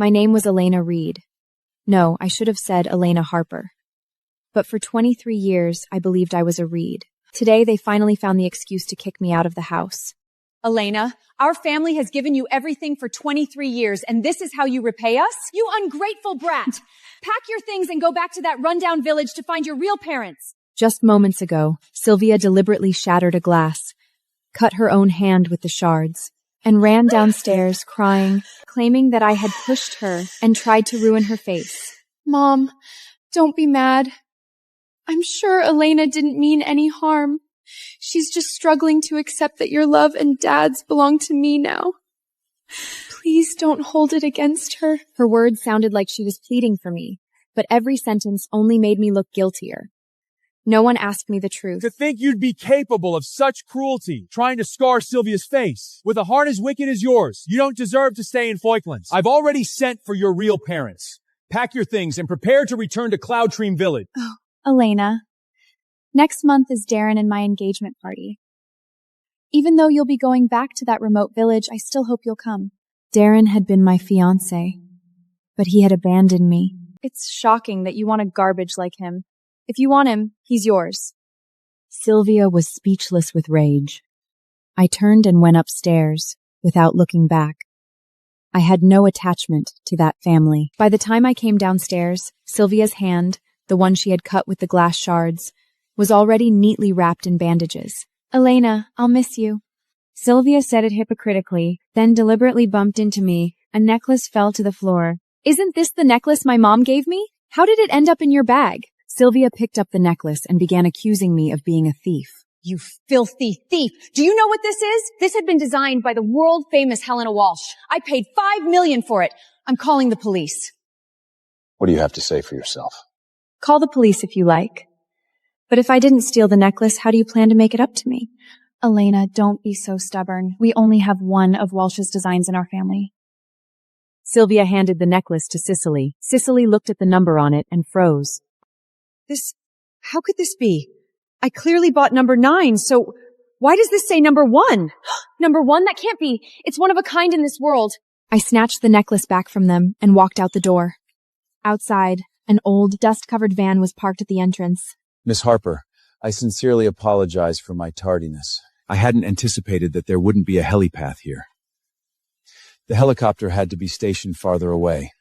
My name was Elena Reed. No, I should have said Elena Harper. But for 23 years, I believed I was a Reed. Today, they finally found the excuse to kick me out of the house. Elena, our family has given you everything for 23 years, and this is how you repay us? You ungrateful brat! Pack your things and go back to that rundown village to find your real parents. Just moments ago, Sylvia deliberately shattered a glass, cut her own hand with the shards, and ran downstairs crying, claiming that I had pushed her and tried to ruin her face. Mom, don't be mad. I'm sure Elena didn't mean any harm. She's just struggling to accept that your love and Dad's belong to me now. Please don't hold it against her. Her words sounded like she was pleading for me, but every sentence only made me look guiltier. No one asked me the truth. To think you'd be capable of such cruelty, trying to scar Sylvia's face. With a heart as wicked as yours, you don't deserve to stay in Falklands. I've already sent for your real parents. Pack your things and prepare to return to Cloudstream Village. Oh, Elena, next month is Darren and my engagement party. Even though you'll be going back to that remote village, I still hope you'll come. Darren had been my fiancé, but he had abandoned me. It's shocking that you want a garbage like him. If you want him, he's yours. Sylvia was speechless with rage. I turned and went upstairs, without looking back. I had no attachment to that family. By the time I came downstairs, Sylvia's hand, the one she had cut with the glass shards, was already neatly wrapped in bandages. Elena, I'll miss you. Sylvia said it hypocritically, then deliberately bumped into me. A necklace fell to the floor. Isn't this the necklace my mom gave me? How did it end up in your bag? Sylvia picked up the necklace and began accusing me of being a thief. You filthy thief! Do you know what this is? This had been designed by the world-famous Helena Walsh. I paid $5 million for it. I'm calling the police. What do you have to say for yourself? Call the police if you like. But if I didn't steal the necklace, how do you plan to make it up to me? Elena, don't be so stubborn. We only have one of Walsh's designs in our family. Sylvia handed the necklace to Cicely. Cicely looked at the number on it and froze. How could this be? I clearly bought number 9, so why does this say number 1? Number 1? That can't be. It's one of a kind in this world. I snatched the necklace back from them and walked out the door. Outside, an old, dust-covered van was parked at the entrance. Miss Harper, I sincerely apologize for my tardiness. I hadn't anticipated that there wouldn't be a helipad here. The helicopter had to be stationed farther away.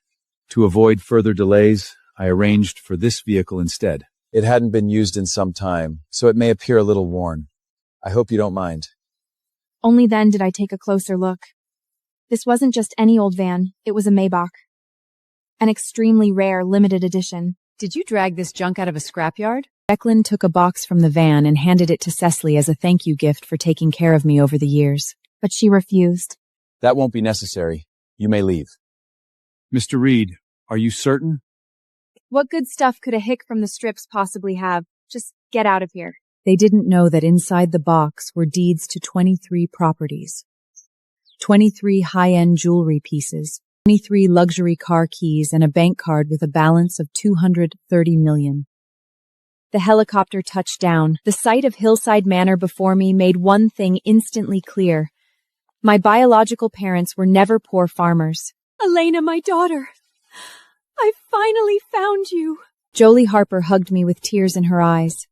To avoid further delays, I arranged for this vehicle instead. It hadn't been used in some time, so it may appear a little worn. I hope you don't mind. Only then did I take a closer look. This wasn't just any old van, it was a Maybach. An extremely rare, limited edition. Did you drag this junk out of a scrapyard? Declan took a box from the van and handed it to Cecily as a thank you gift for taking care of me over the years. But she refused. That won't be necessary. You may leave. Mr. Reed, are you certain? What good stuff could a hick from the strips possibly have? Just get out of here. They didn't know that inside the box were deeds to 23 properties. 23 high-end jewelry pieces, 23 luxury car keys, and a bank card with a balance of $230 million. The helicopter touched down. The sight of Hillside Manor before me made one thing instantly clear. My biological parents were never poor farmers. Elena, my daughter. I finally found you. Jolie Harper hugged me with tears in her eyes.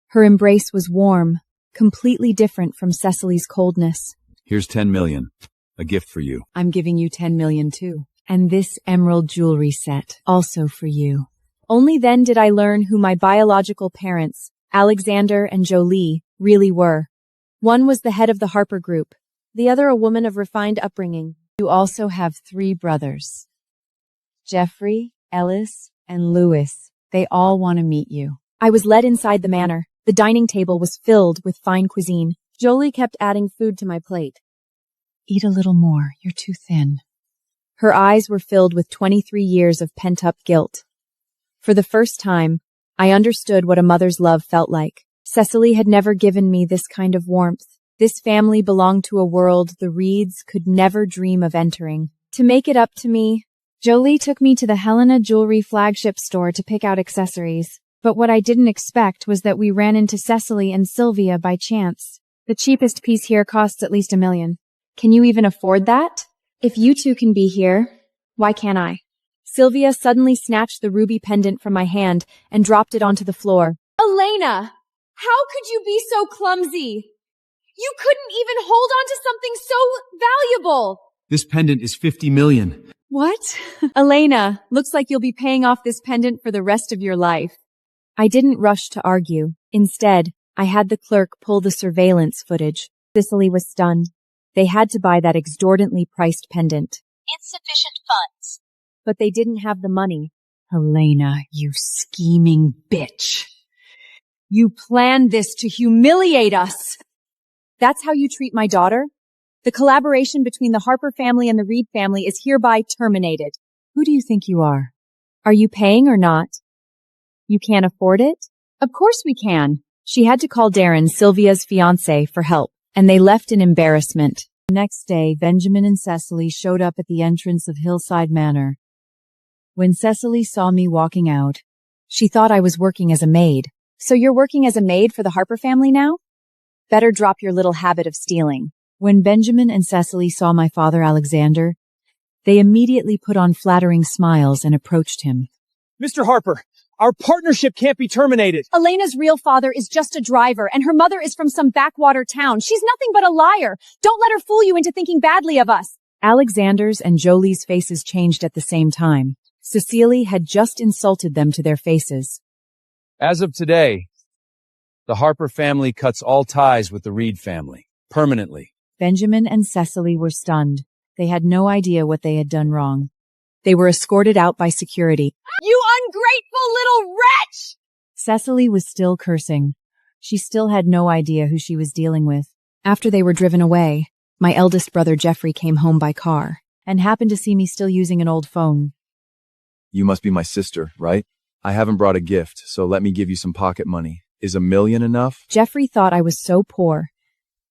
Her embrace was warm, completely different from Cecily's coldness. Here's $10 million. A gift for you. I'm giving you $10 million too. And this emerald jewelry set, also for you. Only then did I learn who my biological parents, Alexander and Jolie, really were. One was the head of the Harper Group, the other a woman of refined upbringing. You also have 3 brothers. Jeffrey, Ellis, and Louis. They all want to meet you. I was led inside the manor. The dining table was filled with fine cuisine. Jolie kept adding food to my plate. Eat a little more. You're too thin. Her eyes were filled with 23 years of pent-up guilt. For the first time, I understood what a mother's love felt like. Cecily had never given me this kind of warmth. This family belonged to a world the Reeds could never dream of entering. To make it up to me, Jolie took me to the Helena Jewelry flagship store to pick out accessories. But what I didn't expect was that we ran into Cecily and Sylvia by chance. The cheapest piece here costs at least $1 million. Can you even afford that? If you two can be here, Why can't I? Sylvia suddenly snatched the ruby pendant from my hand and dropped it onto the floor. Elena, how could you be so clumsy? You couldn't even hold on to something so valuable. This pendant is 50 million. What? Elena, looks like you'll be paying off this pendant for the rest of your life. I didn't rush to argue. Instead, I had the clerk pull the surveillance footage. Cicely was stunned. They had to buy that exorbitantly priced pendant. Insufficient funds. But they didn't have the money. Elena, you scheming bitch. You planned this to humiliate us. That's how you treat my daughter? The collaboration between the Harper family and the Reed family is hereby terminated. Who do you think you are? Are you paying or not? You can't afford it? Of course we can. She had to call Darren, Sylvia's fiancé, for help, and they left in embarrassment. The next day, Benjamin and Cecily showed up at the entrance of Hillside Manor. When Cecily saw me walking out, she thought I was working as a maid. So you're working as a maid for the Harper family now? Better drop your little habit of stealing. When Benjamin and Cecily saw my father Alexander, they immediately put on flattering smiles and approached him. Mr. Harper, our partnership can't be terminated. Elena's real father is just a driver, and her mother is from some backwater town. She's nothing but a liar. Don't let her fool you into thinking badly of us. Alexander's and Jolie's faces changed at the same time. Cecily had just insulted them to their faces. As of today, the Harper family cuts all ties with the Reed family, permanently. Benjamin and Cecily were stunned. They had no idea what they had done wrong. They were escorted out by security. You ungrateful little wretch! Cecily was still cursing. She still had no idea who she was dealing with. After they were driven away, my eldest brother Jeffrey came home by car and happened to see me still using an old phone. You must be my sister, right? I haven't brought a gift, so let me give you some pocket money. Is $1 million enough? Jeffrey thought I was so poor.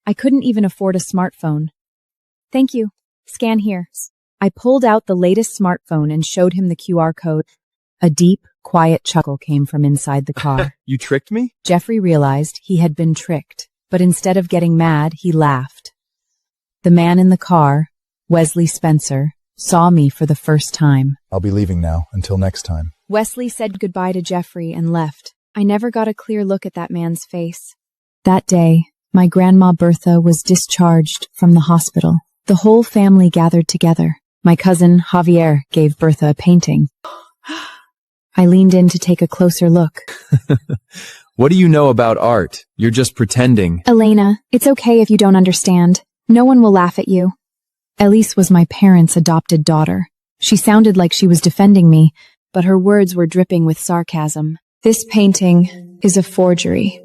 I couldn't even afford a smartphone. Thank you. Scan here. I pulled out the latest smartphone and showed him the QR code. A deep, quiet chuckle came from inside the car. You tricked me? Jeffrey realized he had been tricked, but instead of getting mad, he laughed. The man in the car, Wesley Spencer, saw me for the first time. I'll be leaving now. Until next time. Wesley said goodbye to Jeffrey and left. I never got a clear look at that man's face. That day, my grandma Bertha was discharged from the hospital. The whole family gathered together. My cousin, Javier, gave Bertha a painting. I leaned in to take a closer look. What do you know about art? You're just pretending. Elena, it's okay if you don't understand. No one will laugh at you. Elise was my parents' adopted daughter. She sounded like she was defending me, but her words were dripping with sarcasm. This painting is a forgery.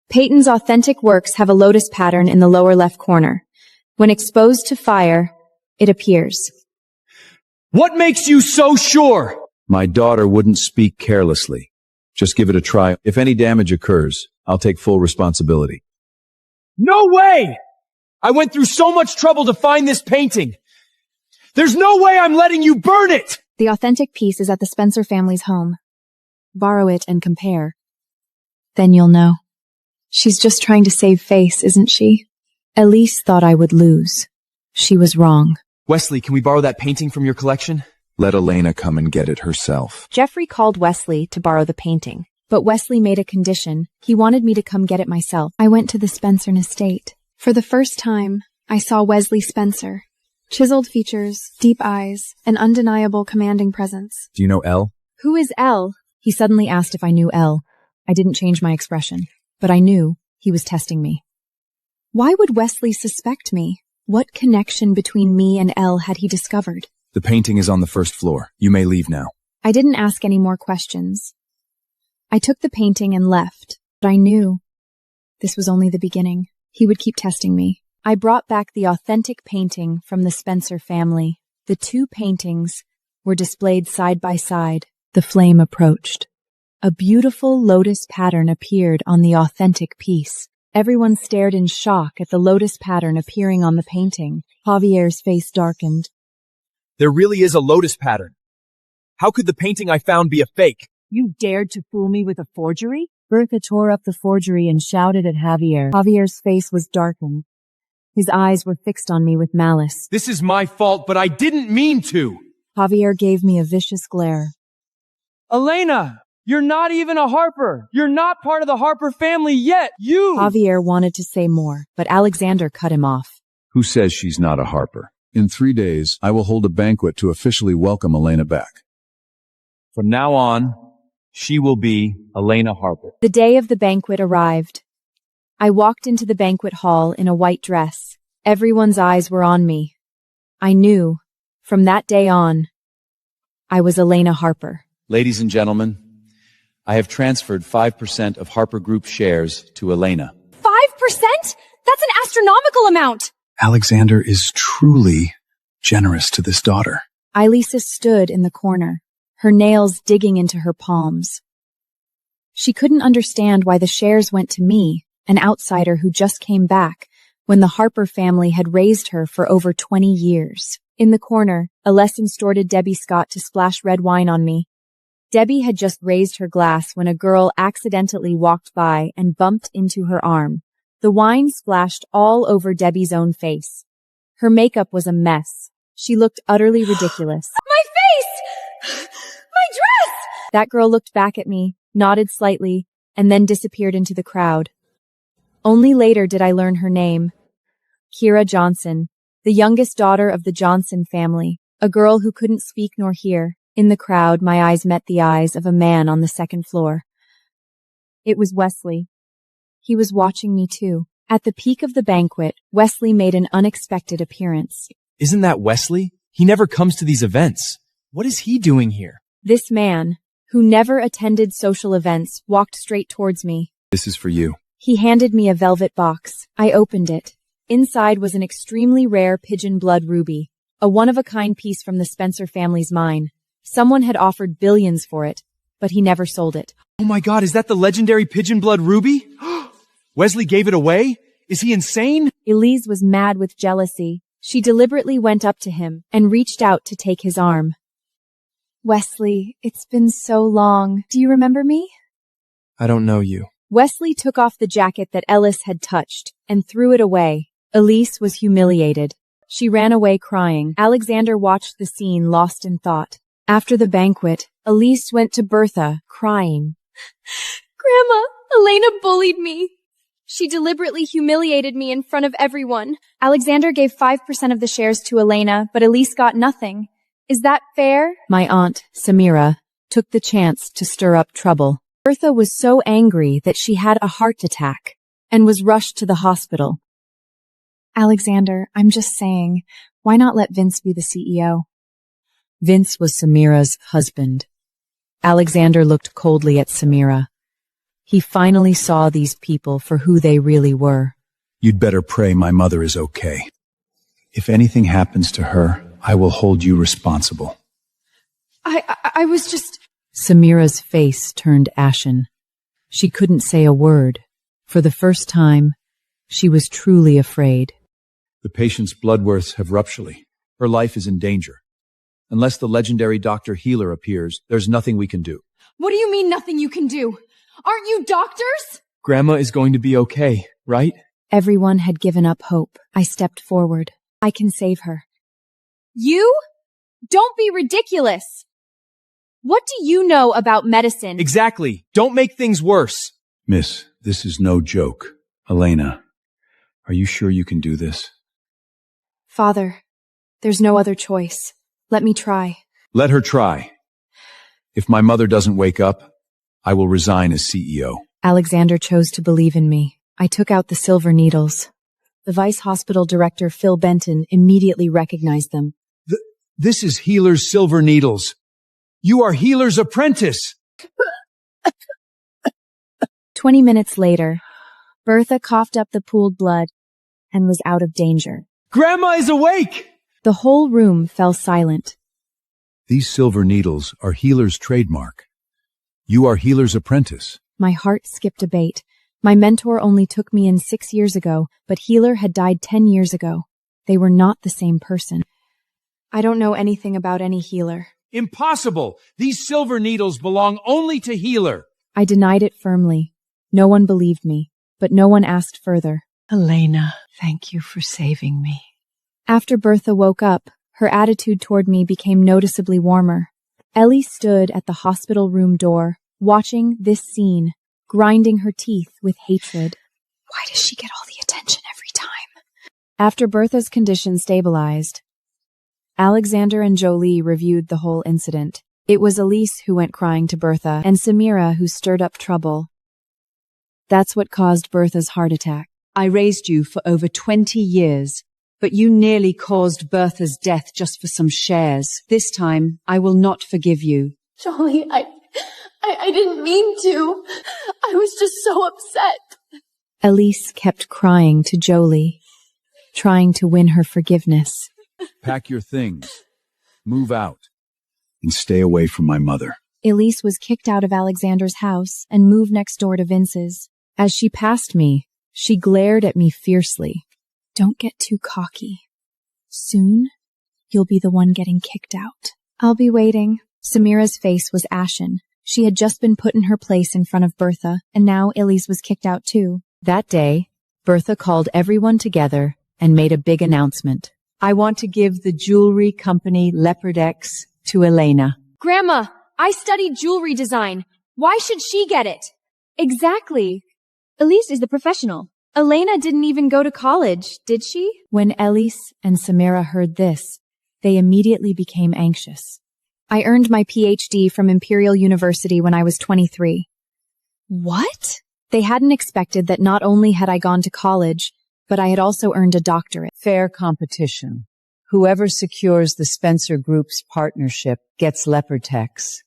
Peyton's authentic works have a lotus pattern in the lower left corner. When exposed to fire, it appears. What makes you so sure? My daughter wouldn't speak carelessly. Just give it a try. If any damage occurs, I'll take full responsibility. No way! I went through so much trouble to find this painting. There's no way I'm letting you burn it! The authentic piece is at the Spencer family's home. Borrow it and compare. Then you'll know. She's just trying to save face, isn't she? Elise thought I would lose. She was wrong. Wesley, can we borrow that painting from your collection? Let Elena come and get it herself. Jeffrey called Wesley to borrow the painting, but Wesley made a condition. He wanted me to come get it myself. I went to the Spencer estate. For the first time, I saw Wesley Spencer. Chiseled features, deep eyes, an undeniable commanding presence. Do you know Elle? Who is Elle? He suddenly asked if I knew Elle. I didn't change my expression, but I knew he was testing me. Why would Wesley suspect me? What connection between me and Elle had he discovered? The painting is on the first floor. You may leave now. I didn't ask any more questions. I took the painting and left, but I knew this was only the beginning. He would keep testing me. I brought back the authentic painting from the Spencer family. The two paintings were displayed side by side. The flame approached. A beautiful lotus pattern appeared on the authentic piece. Everyone stared in shock at the lotus pattern appearing on the painting. Javier's face darkened. There really is a lotus pattern. How could the painting I found be a fake? You dared to fool me with a forgery? Bertha tore up the forgery and shouted at Javier. Javier's face was darkened. His eyes were fixed on me with malice. This is my fault, but I didn't mean to. Javier gave me a vicious glare. Elena, you're not even a Harper. You're not part of the Harper family yet. Javier wanted to say more, but Alexander cut him off. Who says she's not a Harper? In 3 days, I will hold a banquet to officially welcome Elena back. From now on, she will be Elena Harper. The day of the banquet arrived. I walked into the banquet hall in a white dress. Everyone's eyes were on me. I knew, from that day on, I was Elena Harper. Ladies and gentlemen, I have transferred 5% of Harper Group shares to Elena. 5%? That's an astronomical amount! Alexander is truly generous to this daughter. Elisa stood in the corner, her nails digging into her palms. She couldn't understand why the shares went to me, an outsider who just came back, when the Harper family had raised her for over 20 years. In the corner, Aless extorted Debbie Scott to splash red wine on me. Debbie had just raised her glass when a girl accidentally walked by and bumped into her arm. The wine splashed all over Debbie's own face. Her makeup was a mess. She looked utterly ridiculous. My face! My dress! That girl looked back at me, nodded slightly, and then disappeared into the crowd. Only later did I learn her name. Kira Johnson, the youngest daughter of the Johnson family, a girl who couldn't speak nor hear. In the crowd, my eyes met the eyes of a man on the second floor. It was Wesley. He was watching me too. At the peak of the banquet, Wesley made an unexpected appearance. Isn't that Wesley? He never comes to these events. What is he doing here? This man, who never attended social events, walked straight towards me. This is for you. He handed me a velvet box. I opened it. Inside was an extremely rare pigeon blood ruby, a one-of-a-kind piece from the Spencer family's mine. Someone had offered billions for it, but he never sold it. Oh my God, is that the legendary pigeon blood ruby? Wesley gave it away? Is he insane? Elise was mad with jealousy. She deliberately went up to him and reached out to take his arm. Wesley, it's been so long. Do you remember me? I don't know you. Wesley took off the jacket that Ellis had touched and threw it away. Elise was humiliated. She ran away crying. Alexander watched the scene, lost in thought. After the banquet, Elise went to Bertha, crying. Grandma, Elena bullied me. She deliberately humiliated me in front of everyone. Alexander gave 5% of the shares to Elena, but Elise got nothing. Is that fair? My aunt, Samira, took the chance to stir up trouble. Bertha was so angry that she had a heart attack and was rushed to the hospital. Alexander, I'm just saying, why not let Vince be the CEO? Vince was Samira's husband. Alexander looked coldly at Samira. He finally saw these people for who they really were. You'd better pray my mother is okay. If anything happens to her, I will hold you responsible. I was just... Samira's face turned ashen. She couldn't say a word. For the first time, she was truly afraid. The patient's blood worths have ruptured. Her life is in danger. Unless the legendary Dr. Healer appears, there's nothing we can do. What do you mean nothing you can do? Aren't you doctors? Grandma is going to be okay, right? Everyone had given up hope. I stepped forward. I can save her. You? Don't be ridiculous. What do you know about medicine? Exactly. Don't make things worse. Miss, this is no joke. Elena, are you sure you can do this? Father, there's no other choice. Let me try. Let her try. If my mother doesn't wake up, I will resign as CEO. Alexander chose to believe in me. I took out the silver needles. The vice hospital director, Phil Benton, immediately recognized them. This is Healer's silver needles. You are Healer's apprentice. 20 minutes later, Bertha coughed up the pooled blood and was out of danger. Grandma is awake! The whole room fell silent. These silver needles are Healer's trademark. You are Healer's apprentice. My heart skipped a beat. My mentor only took me in 6 years ago, but Healer had died 10 years ago. They were not the same person. I don't know anything about any healer. Impossible! These silver needles belong only to Healer. I denied it firmly. No one believed me, but no one asked further. Elena, thank you for saving me. After Bertha woke up, Her attitude toward me became noticeably warmer. Ellie stood at the hospital room door, watching this scene, grinding her teeth with hatred. Why does she get all the attention every time? After Bertha's condition stabilized, Alexander and Jolie reviewed the whole incident. It was Elise who went crying to Bertha, and Samira who stirred up trouble. That's what caused Bertha's heart attack. I raised you for over 20 years, but you nearly caused Bertha's death just for some shares. This time, I will not forgive you. Jolie, I didn't mean to. I was just so upset. Elise kept crying to Jolie, trying to win her forgiveness. Pack your things. Move out. And stay away from my mother. Elise was kicked out of Alexander's house and moved next door to Vince's. As she passed me, she glared at me fiercely. Don't get too cocky. Soon, you'll be the one getting kicked out. I'll be waiting. Samira's face was ashen. She had just been put in her place in front of Bertha, and now Elise was kicked out too. That day, Bertha called everyone together and made a big announcement. I want to give the jewelry company Leopard X to Elena. Grandma, I studied jewelry design. Why should she get it? Exactly. Elise is the professional. Elena didn't even go to college, did she? When Elise and Samira heard this, they immediately became anxious. I earned my PhD from Imperial University when I was 23. What? They hadn't expected that not only had I gone to college, but I had also earned a doctorate. Fair competition. Whoever secures the Spencer Group's partnership gets Leopard-X.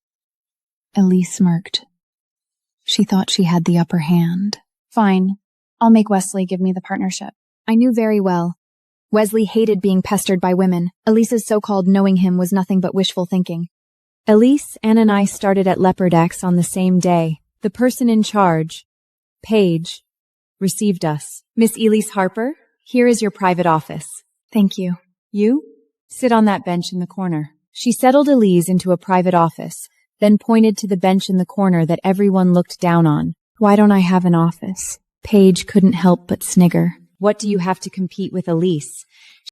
Elise smirked. She thought she had the upper hand. Fine. I'll make Wesley give me the partnership. I knew very well. Wesley hated being pestered by women. Elise's so-called knowing him was nothing but wishful thinking. Elise, Anne, and I started at Leopard X on the same day. The person in charge, Paige, received us. Miss Elise Harper, here is your private office. Thank you. You? Sit on that bench in the corner. She settled Elise into a private office, then pointed to the bench in the corner that everyone looked down on. Why don't I have an office? Paige couldn't help but snigger. What do you have to compete with Elise?